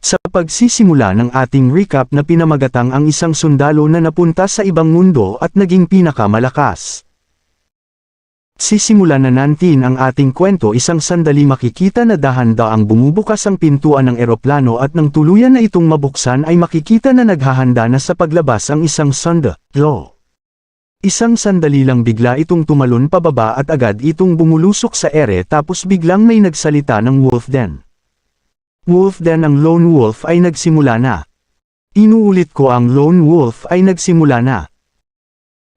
Sa pagsisimula ng ating recap na pinamagatang ang isang sundalo na napunta sa ibang mundo at naging pinakamalakas. Sisimulan na natin ang ating kwento. Isang sandali makikita na dahan-daang bumubukas ang pintuan ng eroplano at nang tuluyan na itong mabuksan ay makikita na naghahanda na sa paglabas ang isang sundalo. Isang sandali lang bigla itong tumalon pababa at agad itong bumulusok sa ere tapos biglang may nagsalita ng wolf den. Wolf den. Ang lone wolf ay nagsimula na. Inuulit ko, ang lone wolf ay nagsimula na.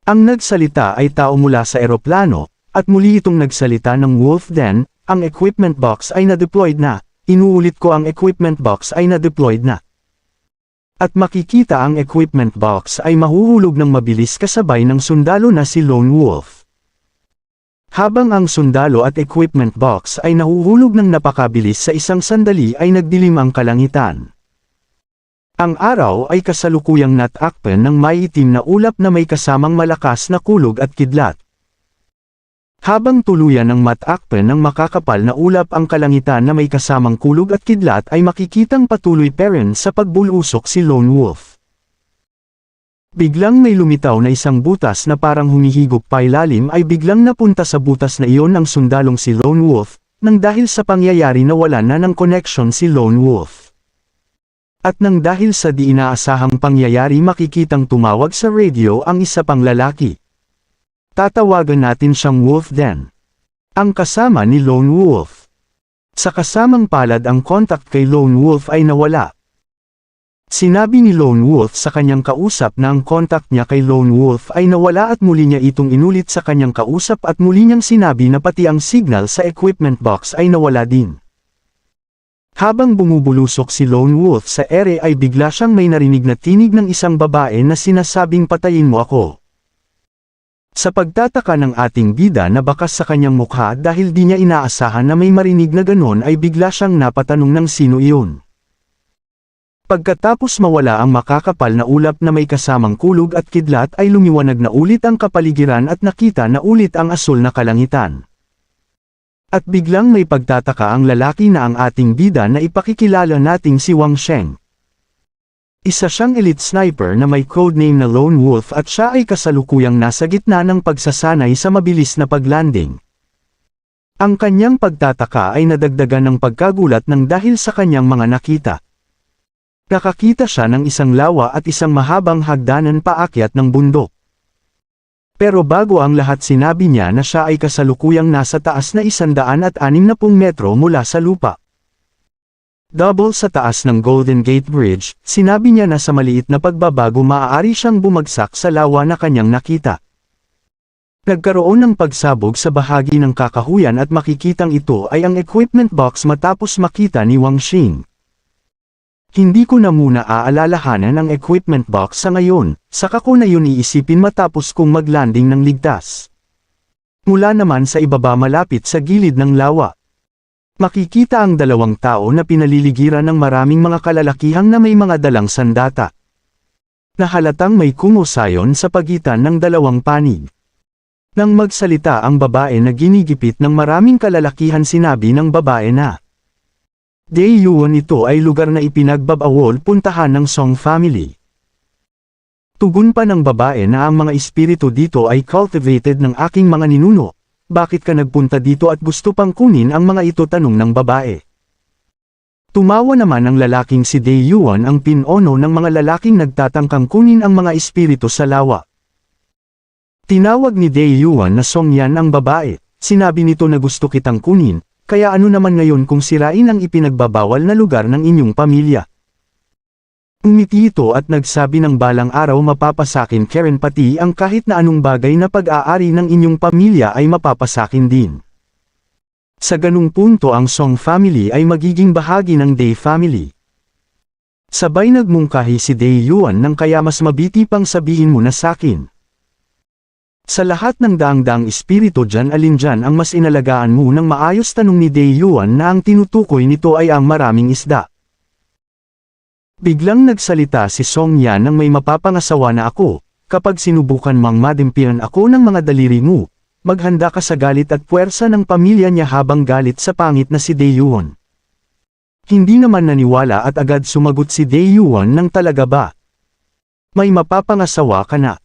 Ang nagsalita ay tao mula sa eroplano, at muli itong nagsalita ng wolf den. Ang equipment box ay na-deployed na. Inuulit ko, ang equipment box ay na-deployed na. At makikita ang equipment box ay mahuhulog ng mabilis kasabay ng sundalo na si lone wolf. Habang ang sundalo at equipment box ay nahuhulog ng napakabilis sa isang sandali ay nagdilim ang kalangitan. Ang araw ay kasalukuyang natakpan ng may itim na ulap na may kasamang malakas na kulog at kidlat. Habang tuluyan ng matakpan ng makakapal na ulap ang kalangitan na may kasamang kulog at kidlat ay makikitang patuloy pa rin sa pagbulusok si lone wolf. Biglang may lumitaw na isang butas na parang humihigop pa ilalim ay biglang napunta sa butas na iyon ang sundalong si lone wolf, nang dahil sa pangyayari na wala na ng connection si lone wolf. At nang dahil sa di inaasahang pangyayari makikitang tumawag sa radio ang isa pang lalaki. Tatawagan natin siyang wolf den. Ang kasama ni lone wolf. Sa kasamang palad ang contact kay lone wolf ay nawala. Sinabi ni lone wolf sa kanyang kausap na ang contact niya kay lone wolf ay nawala at muli niya itong inulit sa kanyang kausap at muli niyang sinabi na pati ang signal sa equipment box ay nawala din. Habang bumubulusok si lone wolf sa ere ay bigla siyang may narinig na tinig ng isang babae na sinasabing patayin mo ako. Sa pagtataka ng ating bida na bakas sa kanyang mukha dahil di niya inaasahan na may marinig na ganon ay bigla siyang napatanong ng sino iyon. Pagkatapos mawala ang makakapal na ulap na may kasamang kulog at kidlat ay lumiwanag na ulit ang kapaligiran at nakita na ulit ang asul na kalangitan. At biglang may pagtataka ang lalaki na ang ating bida na ipakikilala nating si Wang Sheng. Isa siyang elite sniper na may codename na Lone Wolf at siya ay kasalukuyang nasa gitna ng pagsasanay sa mabilis na paglanding. Ang kanyang pagtataka ay nadagdagan ng pagkagulat ng dahil sa kanyang mga nakita. Nakakita siya ng isang lawa at isang mahabang hagdanan paakyat ng bundok. Pero bago ang lahat sinabi niya na siya ay kasalukuyang nasa taas na 160 metro mula sa lupa. Double sa taas ng Golden Gate Bridge, sinabi niya na sa maliit na pagbabago maaari siyang bumagsak sa lawa na kanyang nakita. Nagkaroon ng pagsabog sa bahagi ng kakahuyan at makikitang ito ay ang equipment box matapos makita ni Wang Xing. Hindi ko na muna aalalahanan ang equipment box sa ngayon, saka ko na yun iisipin matapos kong maglanding ng ligtas. Mula naman sa ibaba malapit sa gilid ng lawa. Makikita ang dalawang tao na pinaliligiran ng maraming mga kalalakihang na may mga dalang sandata. Nahalatang may kumusayon sa pagitan ng dalawang panig. Nang magsalita ang babae na ginigipit ng maraming kalalakihan sinabi ng babae na Daeyuan, ito ay lugar na ipinagbabawal puntahan ng Song family. Tugon pa ng babae na ang mga espiritu dito ay cultivated ng aking mga ninuno. Bakit ka nagpunta dito at gusto pang kunin ang mga ito, tanong ng babae. Tumawa naman ang lalaking si Daeyuan, ang pinono ng mga lalaking nagtatangkang kunin ang mga espiritu sa lawa. Tinawag ni Daeyuan na Song Yan ang babae, sinabi nito na gusto kitang kunin. Kaya ano naman ngayon kung sirain ang ipinagbabawal na lugar ng inyong pamilya? Umiti ito at nagsabi ng balang araw mapapasakin Karen pati ang kahit na anong bagay na pag-aari ng inyong pamilya ay mapapasakin din. Sa ganung punto ang Song family ay magiging bahagi ng Day family. Sabay nagmungkahi si Daeyuan nang kaya mas mabiti pang sabihin mo na sakin. Sa lahat ng daang-daang espiritu dyan, alin dyan ang mas inalagaan mo ng maayos, tanong ni Daeyuan na ang tinutukoy nito ay ang maraming isda. Biglang nagsalita si Song Yan nang may mapapangasawa na ako, kapag sinubukan mang madimpian ako ng mga daliri mo, maghanda ka sa galit at puwersa ng pamilya niya habang galit sa pangit na si Daeyuan. Hindi naman naniwala at agad sumagot si Dae-yuan ng talaga ba? May mapapangasawa ka na.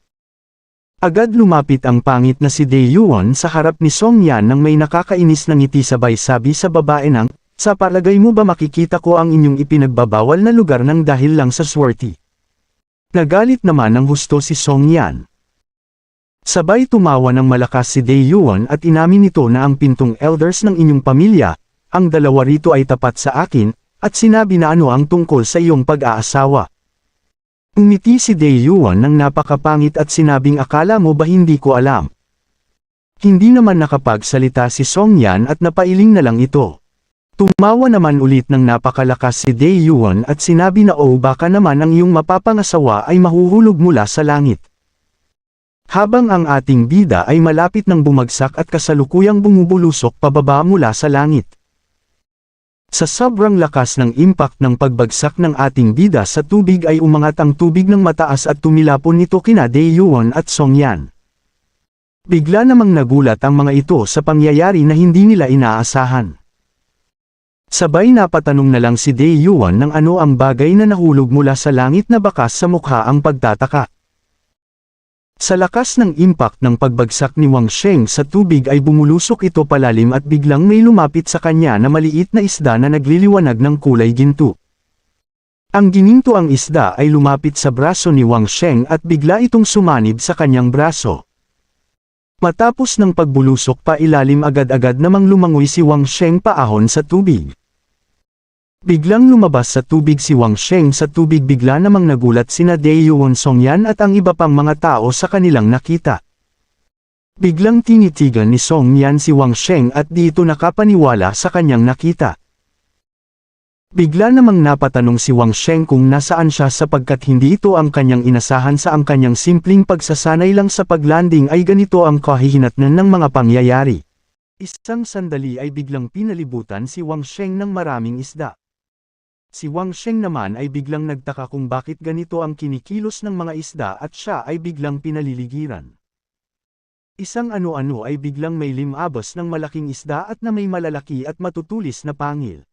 Agad lumapit ang pangit na si Dae-yuan sa harap ni Song Yan nang may nakakainis na ngiti sabay sabi sa babae ng, sa palagay mo ba makikita ko ang inyong ipinagbabawal na lugar ng dahil lang sa swerte? Nagalit naman ng husto si Song Yan. Sabay tumawa ng malakas si Dae-yuan at inamin nito na ang pintong elders ng inyong pamilya, ang dalawa rito ay tapat sa akin, at sinabi na ano ang tungkol sa iyong pag-aasawa. Umiti si Dae-yuan ng napakapangit at sinabing akala mo ba hindi ko alam. Hindi naman nakapagsalita si Song Yan at napailing na lang ito. Tumawa naman ulit ng napakalakas si Dae-yuan at sinabi na baka naman ang iyong mapapangasawa ay mahuhulog mula sa langit. Habang ang ating bida ay malapit ng bumagsak at kasalukuyang bumubulusok pababa mula sa langit. Sa sobrang lakas ng impact ng pagbagsak ng ating bida sa tubig ay umangat ang tubig ng mataas at tumilapon nito kina Dae-yuan at Song Yan. Bigla namang nagulat ang mga ito sa pangyayari na hindi nila inaasahan. Sabay napatanong na lang si Dae-yuan ng ano ang bagay na nahulog mula sa langit na bakas sa mukha ang pagtataka. Sa lakas ng impact ng pagbagsak ni Wang Sheng sa tubig ay bumulusok ito palalim at biglang may lumapit sa kanya na maliit na isda na nagliliwanag ng kulay ginto. Ang gininto ang isda ay lumapit sa braso ni Wang Sheng at bigla itong sumanib sa kanyang braso. Matapos ng pagbulusok pa ilalim agad-agad namang lumangoy si Wang Sheng paahon sa tubig. Biglang lumabas sa tubig si Wang Sheng sa tubig bigla namang nagulat sina Dae-yuan, Song Yan at ang iba pang mga tao sa kanilang nakita. Biglang tinitigan ni Song Yan si Wang Sheng at dito nakapaniwala sa kanyang nakita. Bigla namang napatanong si Wang Sheng kung nasaan siya sapagkat hindi ito ang kanyang inasahan sa ang kanyang simpleng pagsasanay lang sa paglanding ay ganito ang kahihinatnan ng mga pangyayari. Isang sandali ay biglang pinalibutan si Wang Sheng ng maraming isda. Si Wang Sheng naman ay biglang nagtaka kung bakit ganito ang kinikilos ng mga isda at siya ay biglang pinaliligiran. Isang ano-ano ay biglang may limabas ng malaking isda at na may malalaki at matutulis na pangil.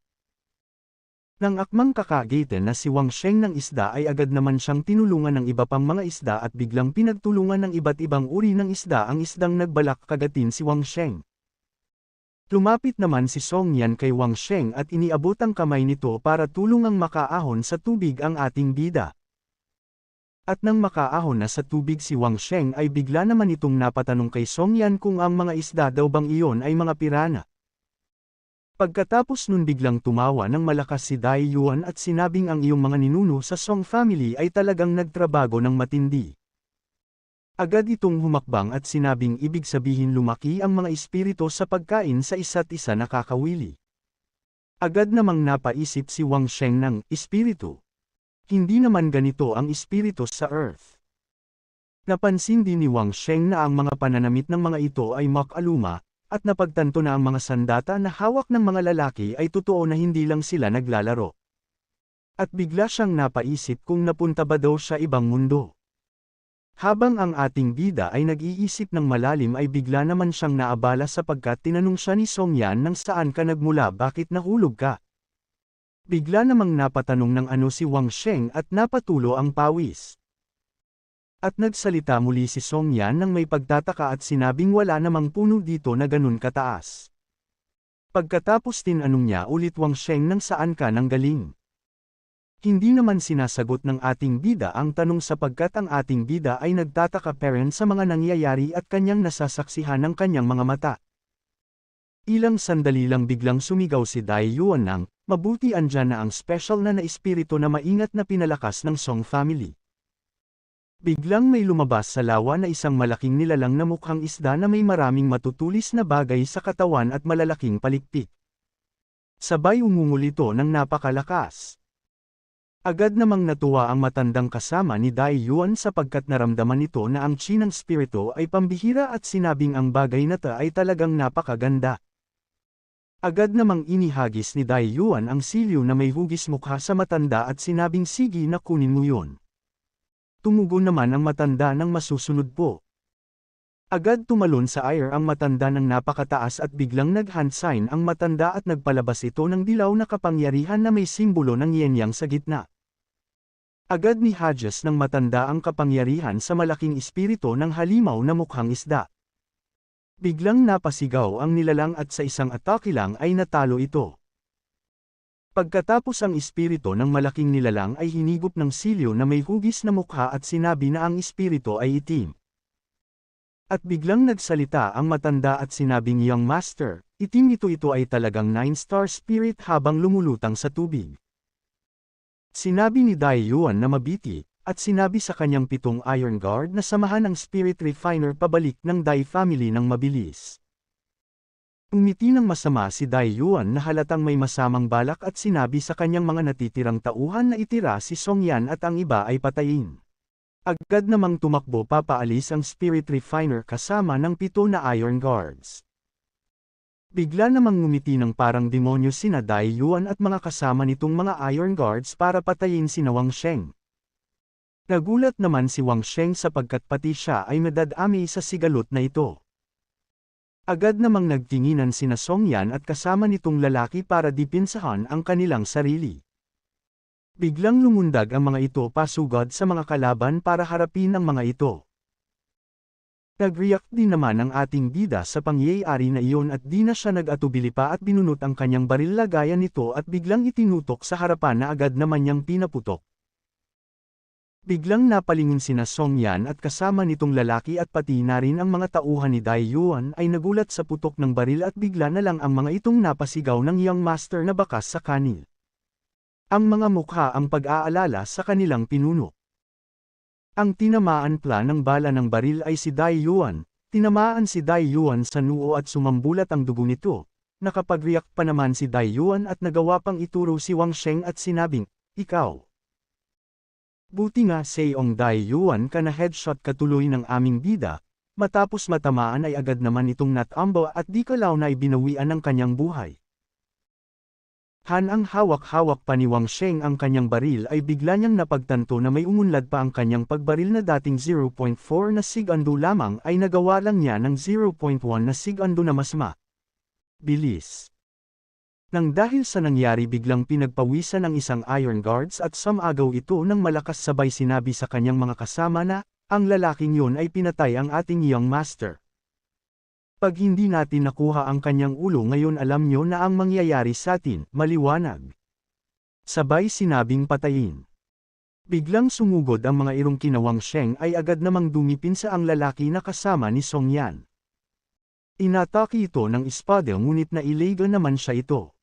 Nang akmang kakagitan na si Wang Sheng ng isda ay agad naman siyang tinulungan ng iba pang mga isda at biglang pinagtulungan ng iba't ibang uri ng isda ang isdang nagbalak kagatin si Wang Sheng. Lumapit naman si Song Yan kay Wang Sheng at iniabot ang kamay nito para tulungang makaahon sa tubig ang ating bida. At nang makaahon na sa tubig si Wang Sheng ay bigla naman itong napatanong kay Song Yan kung ang mga isda daw bang iyon ay mga pirana. Pagkatapos nun biglang tumawa ng malakas si Dae-yuan at sinabing ang iyong mga ninuno sa Song family ay talagang nagtrabago ng matindi. Agad itong humakbang at sinabing ibig sabihin lumaki ang mga espiritu sa pagkain sa isa't isa nakakawili. Agad namang napaisip si Wang Sheng ng espiritu. Hindi naman ganito ang espiritu sa Earth. Napansin din ni Wang Sheng na ang mga pananamit ng mga ito ay makaluma, at napagtanto na ang mga sandata na hawak ng mga lalaki ay totoo na hindi lang sila naglalaro. At bigla siyang napaisip kung napunta ba daw siya ibang mundo. Habang ang ating bida ay nag-iisip ng malalim ay bigla naman siyang naabala sapagkat tinanong siya ni Song Yan ng saan ka nagmula bakit nahulog ka. Bigla namang napatanong ng ano si Wang Sheng at napatulo ang pawis. At nagsalita muli si Song Yan nang may pagtataka at sinabing wala namang puno dito na ganun kataas. Pagkatapos tinanong niya ulit Wang Sheng ng saan ka nanggaling. Hindi naman sinasagot ng ating bida ang tanong sapagkat ang ating bida ay nagtataka parent sa mga nangyayari at kanyang nasasaksihan ng kanyang mga mata. Ilang sandali lang biglang sumigaw si Dae-yuan ng, mabuti andyan na ang special na espiritu na maingat na pinalakas ng Song family. Biglang may lumabas sa lawa na isang malaking nilalang na mukhang isda na may maraming matutulis na bagay sa katawan at malalaking palikpik. Sabay umungol ito ng napakalakas. Agad namang natuwa ang matandang kasama ni Dae-yuan sapagkat naramdaman nito na ang chi ng spirito ay pambihira at sinabing ang bagay na ta ay talagang napakaganda. Agad namang inihagis ni Dae-yuan ang silyo na may hugis mukha sa matanda at sinabing sige na kunin mo yun. Tumugon naman ang matanda ng masusunod po. Agad tumalon sa air ang matanda ng napakataas at biglang nag-hand sign ang matanda at nagpalabas ito ng dilaw na kapangyarihan na may simbolo ng yin-yang sa gitna. Agad ni Hadjas ng matanda ang kapangyarihan sa malaking espiritu ng halimaw na mukhang isda. Biglang napasigaw ang nilalang at sa isang atake lang ay natalo ito. Pagkatapos ang espiritu ng malaking nilalang ay hinigop ng silyo na may hugis na mukha at sinabi na ang espiritu ay itim. At biglang nagsalita ang matanda at sinabing, "Young Master, itim ito ay talagang 9-star spirit habang lumulutang sa tubig." Sinabi ni Dai Yuan na mabiti, at sinabi sa kanyang 7 Iron Guard na samahan ang Spirit Refiner pabalik ng Dai family ng mabilis. Umiti ng masama si Dai Yuan na halatang may masamang balak at sinabi sa kanyang mga natitirang tauhan na itira si Song Yan at ang iba ay patayin. Agad namang tumakbo papaalis ang Spirit Refiner kasama ng 7 na Iron Guards. Bigla namang ngumiti ng parang demonyo sina Dai Yuan at mga kasama nitong mga Iron Guards para patayin sina Wang Sheng. Nagulat naman si Wang Sheng sapagkat pati siya ay madadami sa sigalot na ito. Agad namang nagtinginan sina Song Yan at kasama nitong lalaki para dipinsahan ang kanilang sarili. Biglang lumundag ang mga ito pasugod sa mga kalaban para harapin ang mga ito. Nag-react din naman ang ating bida sa pangyayari na iyon at di na siya nag-atubili pa at binunot ang kanyang baril lagayan nito at biglang itinutok sa harapan na agad naman niyang pinaputok. Biglang napalingon sina Song Yan at kasama nitong lalaki at pati na rin ang mga tauhan ni Dai Yuan ay nagulat sa putok ng baril at bigla na lang ang mga itong napasigaw ng Young Master na bakas sa kanil. Ang mga mukha ang pag-aalala sa kanilang pinuno. Ang tinamaan pla ng bala ng baril ay si Dai Yuan, tinamaan si Dai Yuan sa noo at sumambulat ang dugo nito. Nakapag-react pa naman si Dai Yuan at nagawa pang ituro si Wang Sheng at sinabing, "Ikaw. Buti nga Seong Dai Yuan ka na headshot katuloy ng aming bida." Matapos matamaan ay agad naman itong natambo at di kalaw na ibinawian ng kanyang buhay. Ang hawak-hawak pa ni Wang Sheng ang kanyang baril ay bigla niyang napagtanto na may umunlad pa ang kanyang pagbaril na dating 0.4 na sigando lamang ay nagawa lang niya ng 0.1 na sigando na mas bilis. Nang dahil sa nangyari biglang pinagpawisan ang isang Iron Guards at sumagaw ito ng malakas sabay sinabi sa kanyang mga kasama na, ang lalaking yun ay pinatay ang ating Young Master. Pag hindi natin nakuha ang kanyang ulo ngayon alam nyo na ang mangyayari sa atin, maliwanag. Sabay sinabing patayin. Biglang sumugod ang mga irong kina Wang Sheng ay agad namang dumipinsa ang lalaki na kasama ni Song Yan. Inatake ito ng espada ngunit nailega naman siya ito.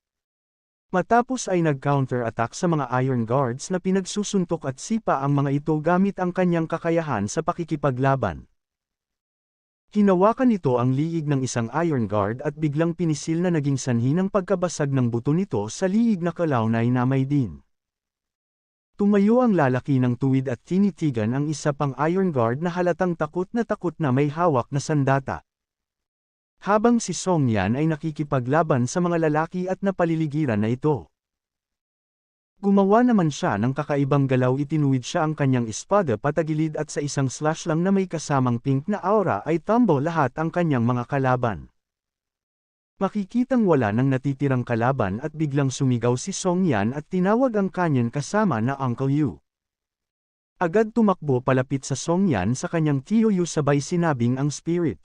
Matapos ay nag-counter-attack sa mga Iron Guards na pinagsusuntok at sipa ang mga ito gamit ang kanyang kakayahan sa pakikipaglaban. Hinawakan nito ang liig ng isang Iron Guard at biglang pinisil na naging sanhi ng pagkabasag ng buto nito sa liig na kalawnay na may din. Tumayo ang lalaki ng tuwid at tinitigan ang isa pang Iron Guard na halatang takot na may hawak na sandata. Habang si Song Yan ay nakikipaglaban sa mga lalaki at napaliligiran na ito. Gumawa naman siya ng kakaibang galaw itinuwid siya ang kanyang espada patagilid at sa isang slash lang na may kasamang pink na aura ay tumble lahat ang kanyang mga kalaban. Makikitang wala nang natitirang kalaban at biglang sumigaw si Song Yan at tinawag ang kanyang kasama na Uncle Yu. Agad tumakbo palapit sa Song Yan sa kanyang Tio Yu sabay sinabing ang spirit.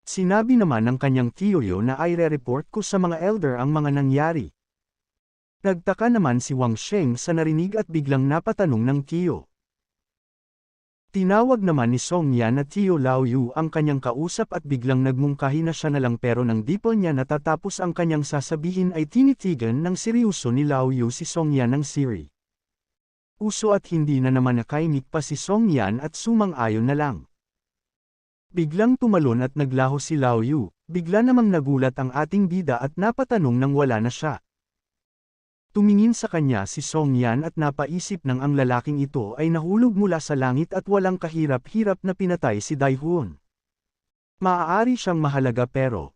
Sinabi naman ng kanyang Tio Yu na ay re-report ko sa mga elder ang mga nangyari. Nagtaka naman si Wang Sheng sa narinig at biglang napatanong ng Tio. Tinawag naman ni Song Yan na Tio Lao Yu ang kanyang kausap at biglang nagmungkahi na siya na lang pero nang di pa niya natatapos ang kanyang sasabihin ay tinitigan ng seryoso ni Lao Yu si Song Yan ng siri. Uso at hindi na naman nakaimik pa si Song Yan at sumang-ayon na lang. Biglang tumalon at naglaho si Lao Yu, bigla namang nagulat ang ating bida at napatanong nang wala na siya. Tumingin sa kanya si Song Yan at napaisip ng ang lalaking ito ay nahulog mula sa langit at walang kahirap-hirap na pinatay si Dai Hun. Maaari siyang mahalaga pero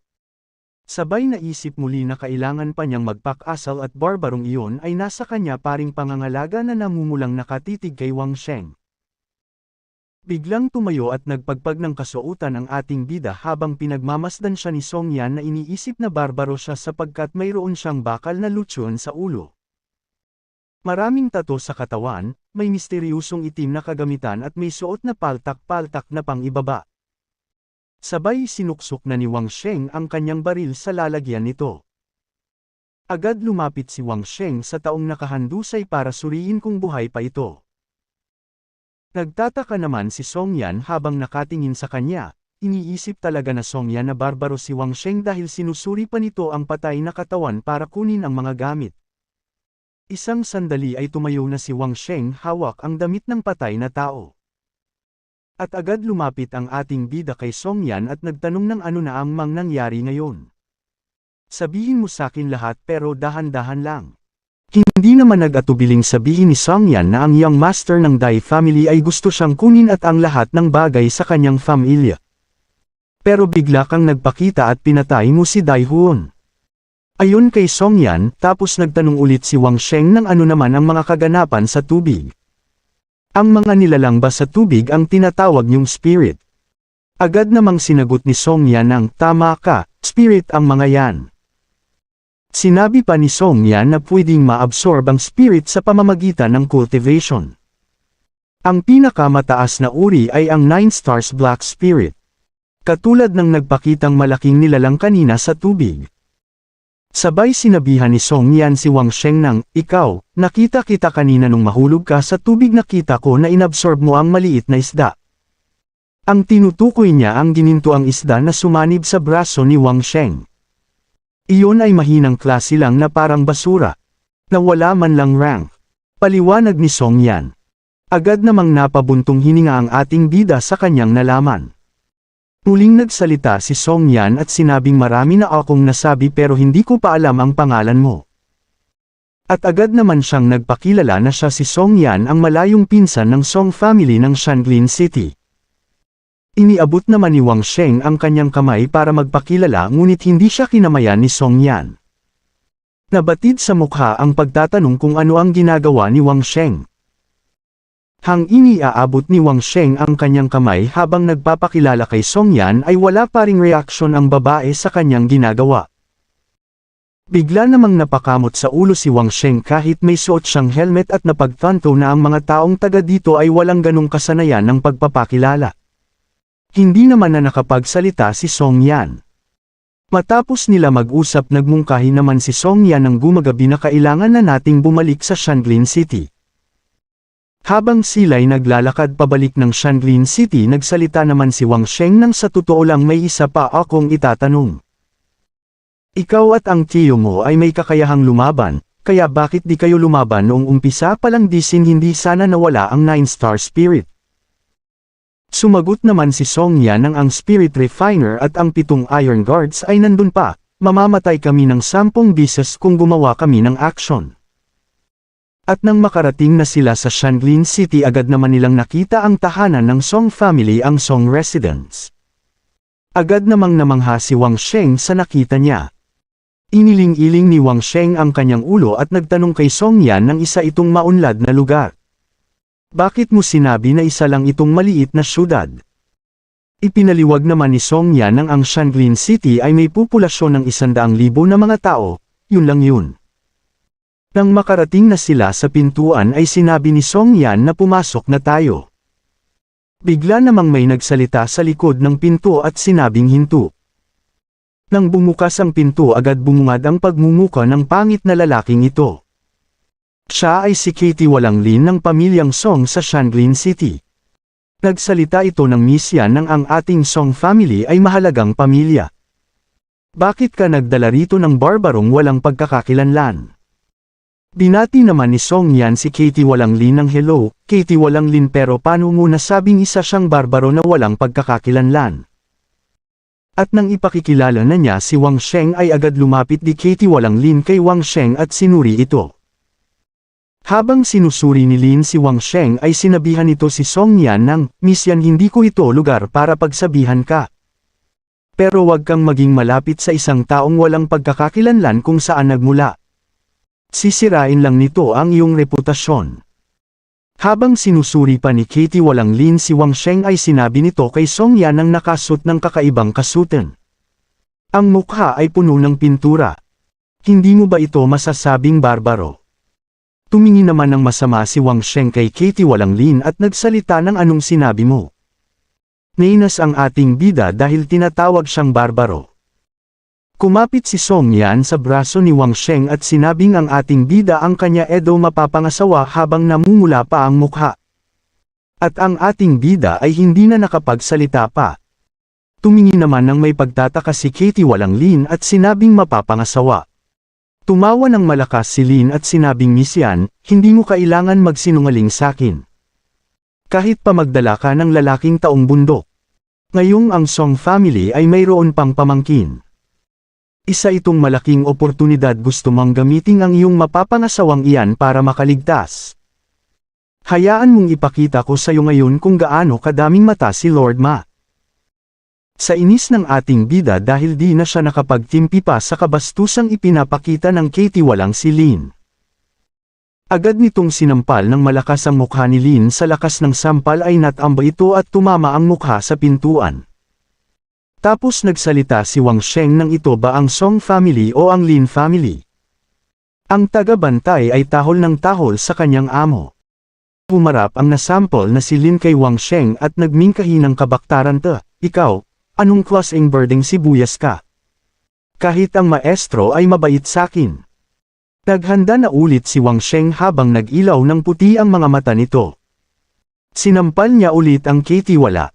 sabay naisip muli na kailangan pa niyang magpakasal at barbarong iyon ay nasa kanya paring pangangalaga na namumulang nakatitig kay Wang Sheng. Biglang tumayo at nagpagpag ng kasuotan ang ating bida habang pinagmamasdan siya ni Song Yan na iniisip na barbaro siya sapagkat mayroon siyang bakal na lutsyon sa ulo. Maraming tato sa katawan, may misteryosong itim na kagamitan at may suot na paltak-paltak na pang-ibaba. Sabay sinuksok na ni Wang Sheng ang kanyang baril sa lalagyan nito. Agad lumapit si Wang Sheng sa taong nakahandusay para suriin kung buhay pa ito. Nagtataka naman si Song Yan habang nakatingin sa kanya, iniisip talaga na Song Yan na barbaro si Wang Sheng dahil sinusuri pa nito ang patay na katawan para kunin ang mga gamit. Isang sandali ay tumayo na si Wang Sheng hawak ang damit ng patay na tao. At agad lumapit ang ating bida kay Song Yan at nagtanong ng ano na ang nangyari ngayon. Sabihin mo sakin lahat pero dahan-dahan lang. Hindi naman nag-atubiling sabihin ni Song Yan na ang young master ng Dai family ay gusto siyang kunin at ang lahat ng bagay sa kanyang pamilya. Pero bigla kang nagpakita at pinatay mo si Dai Huon. Ayon kay Song Yan, tapos nagtanong ulit si Wang Sheng ng ano naman ang mga kaganapan sa tubig. Ang mga nilalang ba sa tubig ang tinatawag niyong spirit? Agad namang sinagot ni Song Yan ng, tama ka, spirit ang mga yan. Sinabi pa ni Song Yan na pwedeng ma-absorb ang spirit sa pamamagitan ng cultivation. Ang pinakamataas na uri ay ang 9 stars black spirit. Katulad ng nagpakitang malaking nilalang kanina sa tubig. Sabay sinabihan ni Song Yan si Wang Sheng ng, ikaw, nakita kita kanina nung mahulog ka sa tubig, nakita ko na inabsorb mo ang maliit na isda. Ang tinutukoy niya ang ginintuang isda na sumanib sa braso ni Wang Sheng. Iyon ay mahinang klase lang na parang basura. Na wala man lang rank. Paliwanag ni Song Yan. Agad namang napabuntong hininga ang ating bida sa kanyang nalaman. Muling nagsalita si Song Yan at sinabing marami na akong nasabi pero hindi ko pa alam ang pangalan mo. At agad naman siyang nagpakilala na siya si Song Yan ang malayong pinsan ng Song family ng Shanglin City. Iniabot naman ni Wang Sheng ang kanyang kamay para magpakilala ngunit hindi siya kinamayan ni Song Yan. Nabatid sa mukha ang pagtatanong kung ano ang ginagawa ni Wang Sheng. Hang iniaabot ni Wang Sheng ang kanyang kamay habang nagpapakilala kay Song Yan ay wala pa ring reaksyon ang babae sa kanyang ginagawa. Bigla namang napakamot sa ulo si Wang Sheng kahit may suot siyang helmet at napagtanto na ang mga taong taga dito ay walang ganong kasanayan ng pagpapakilala. Hindi naman na nakapagsalita si Song Yan. Matapos nila mag-usap nagmungkahi naman si Song Yan ng gumagabi na kailangan na nating bumalik sa Shanglin City. Habang sila'y naglalakad pabalik ng Shanglin City nagsalita naman si Wang Sheng nang sa totoo lang may isa pa akong itatanong. Ikaw at ang tiyo mo ay may kakayahang lumaban, kaya bakit di kayo lumaban noong umpisa palang hindi sana nawala ang 9-star spirit? Sumagot naman si Song Yan ng ang Spirit Refiner at ang 7 Iron Guards ay nandun pa, mamamatay kami ng 10 beses kung gumawa kami ng action. At nang makarating na sila sa Shanglin City agad naman nilang nakita ang tahanan ng Song family ang Song residence. Agad namang namangha si Wang Sheng sa nakita niya. Iniling-iling ni Wang Sheng ang kanyang ulo at nagtanong kay Song Yan ng isa itong maunlad na lugar. Bakit mo sinabi na isa lang itong maliit na syudad? Ipinaliwag naman ni Song Yan ng ang Shanglin City ay may populasyon ng 100,000 na mga tao, yun lang yun. Nang makarating na sila sa pintuan ay sinabi ni Song Yan na pumasok na tayo. Bigla namang may nagsalita sa likod ng pinto at sinabing hinto. Nang bumukas ang pinto agad bumungad ang pagmumuka ng pangit na lalaking ito. Siya ay si Katie Walanglin ng pamilyang Song sa Shanglin City. Nagsalita ito ng misya ng ang ating Song family ay mahalagang pamilya. Bakit ka nagdala rito ng barbarong walang pagkakakilanlan? Binati naman ni Song Yan si Katie Walanglin ng hello, Katie Walanglin pero paano mo nasabing isa siyang barbaro na walang pagkakakilanlan? At nang ipakikilala na niya si Wang Sheng ay agad lumapit di Katie Walanglin kay Wang Sheng at sinuri ito. Habang sinusuri ni Lin si Wang Sheng ay sinabihan nito si Song Yan ng, Miss Yan hindi ko ito lugar para pagsabihan ka. Pero wag kang maging malapit sa isang taong walang pagkakakilanlan kung saan nagmula. Sisirain lang nito ang iyong reputasyon. Habang sinusuri pa ni Katie walang lin si Wang Sheng ay sinabi nito kay Song Yan ang nakasut ng kakaibang kasutan. Ang mukha ay puno ng pintura. Hindi mo ba ito masasabing barbaro? Tumingin naman ng masama si Wang Sheng kay Katie walang lin at nagsalita ng anong sinabi mo. Nainas ang ating bida dahil tinatawag siyang barbaro. Kumapit si Song Yan sa braso ni Wang Sheng at sinabing ang ating bida ang kanya edo mapapangasawa habang namumula pa ang mukha. At ang ating bida ay hindi na nakapagsalita pa. Tumingin naman ng may pagtataka si Katie walang lin at sinabing mapapangasawa. Tumawa ng malakas si Lin at sinabing Miss Yan, hindi mo kailangan magsinungaling sakin. Kahit pa magdala ka ng lalaking taong bundok. Ngayong ang Song family ay mayroon pang pamangkin. Isa itong malaking oportunidad gusto mong gamitin ang iyong mapapangasawang iyan para makaligtas. Hayaan mong ipakita ko sa iyo ngayon kung gaano kadaming mata si Lord Ma. Sa inis ng ating bida dahil di na siya nakapagtimpi pa sa kabastusang ipinapakita ng Katie walang si Lin. Agad nitong sinampal ng malakas ang mukha ni Lin sa lakas ng sampal ay natamba ito at tumama ang mukha sa pintuan. Tapos nagsalita si Wang Sheng ng ito ba ang Song family o ang Lin family. Ang taga-bantay ay tahol ng tahol sa kanyang amo. Pumarap ang nasample na si Lin kay Wang Sheng at nagmingkahi ng kabaktaran ikaw, anong klaseng birding sibuyas ka? Kahit ang maestro ay mabait sakin. Naghanda na ulit si Wang Sheng habang nag-ilaw ng puti ang mga mata nito. Sinampal niya ulit ang Katie wala.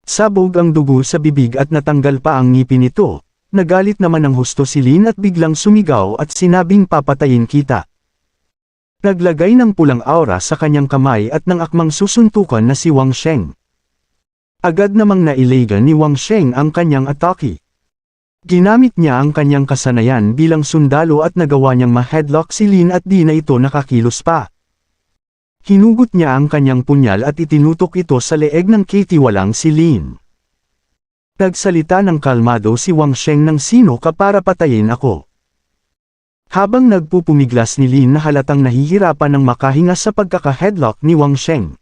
Sabog ang dugo sa bibig at natanggal pa ang ngipin nito. Nagalit naman ng husto si Lin at biglang sumigaw at sinabing papatayin kita. Naglagay ng pulang aura sa kanyang kamay at nang akmang susuntukan na si Wang Sheng. Agad namang nailagan ni Wang Sheng ang kanyang atake. Ginamit niya ang kanyang kasanayan bilang sundalo at nagawa niyang ma-headlock si Lin at di na ito nakakilos pa. Hinugot niya ang kanyang punyal at itinutok ito sa leeg ng Katie walang si Lin. Nagsalita ng kalmado si Wang Sheng ng sino ka para patayin ako. Habang nagpupumiglas ni Lin na halatang nahihirapan ng makahinga sa pagkaka-headlock ni Wang Sheng.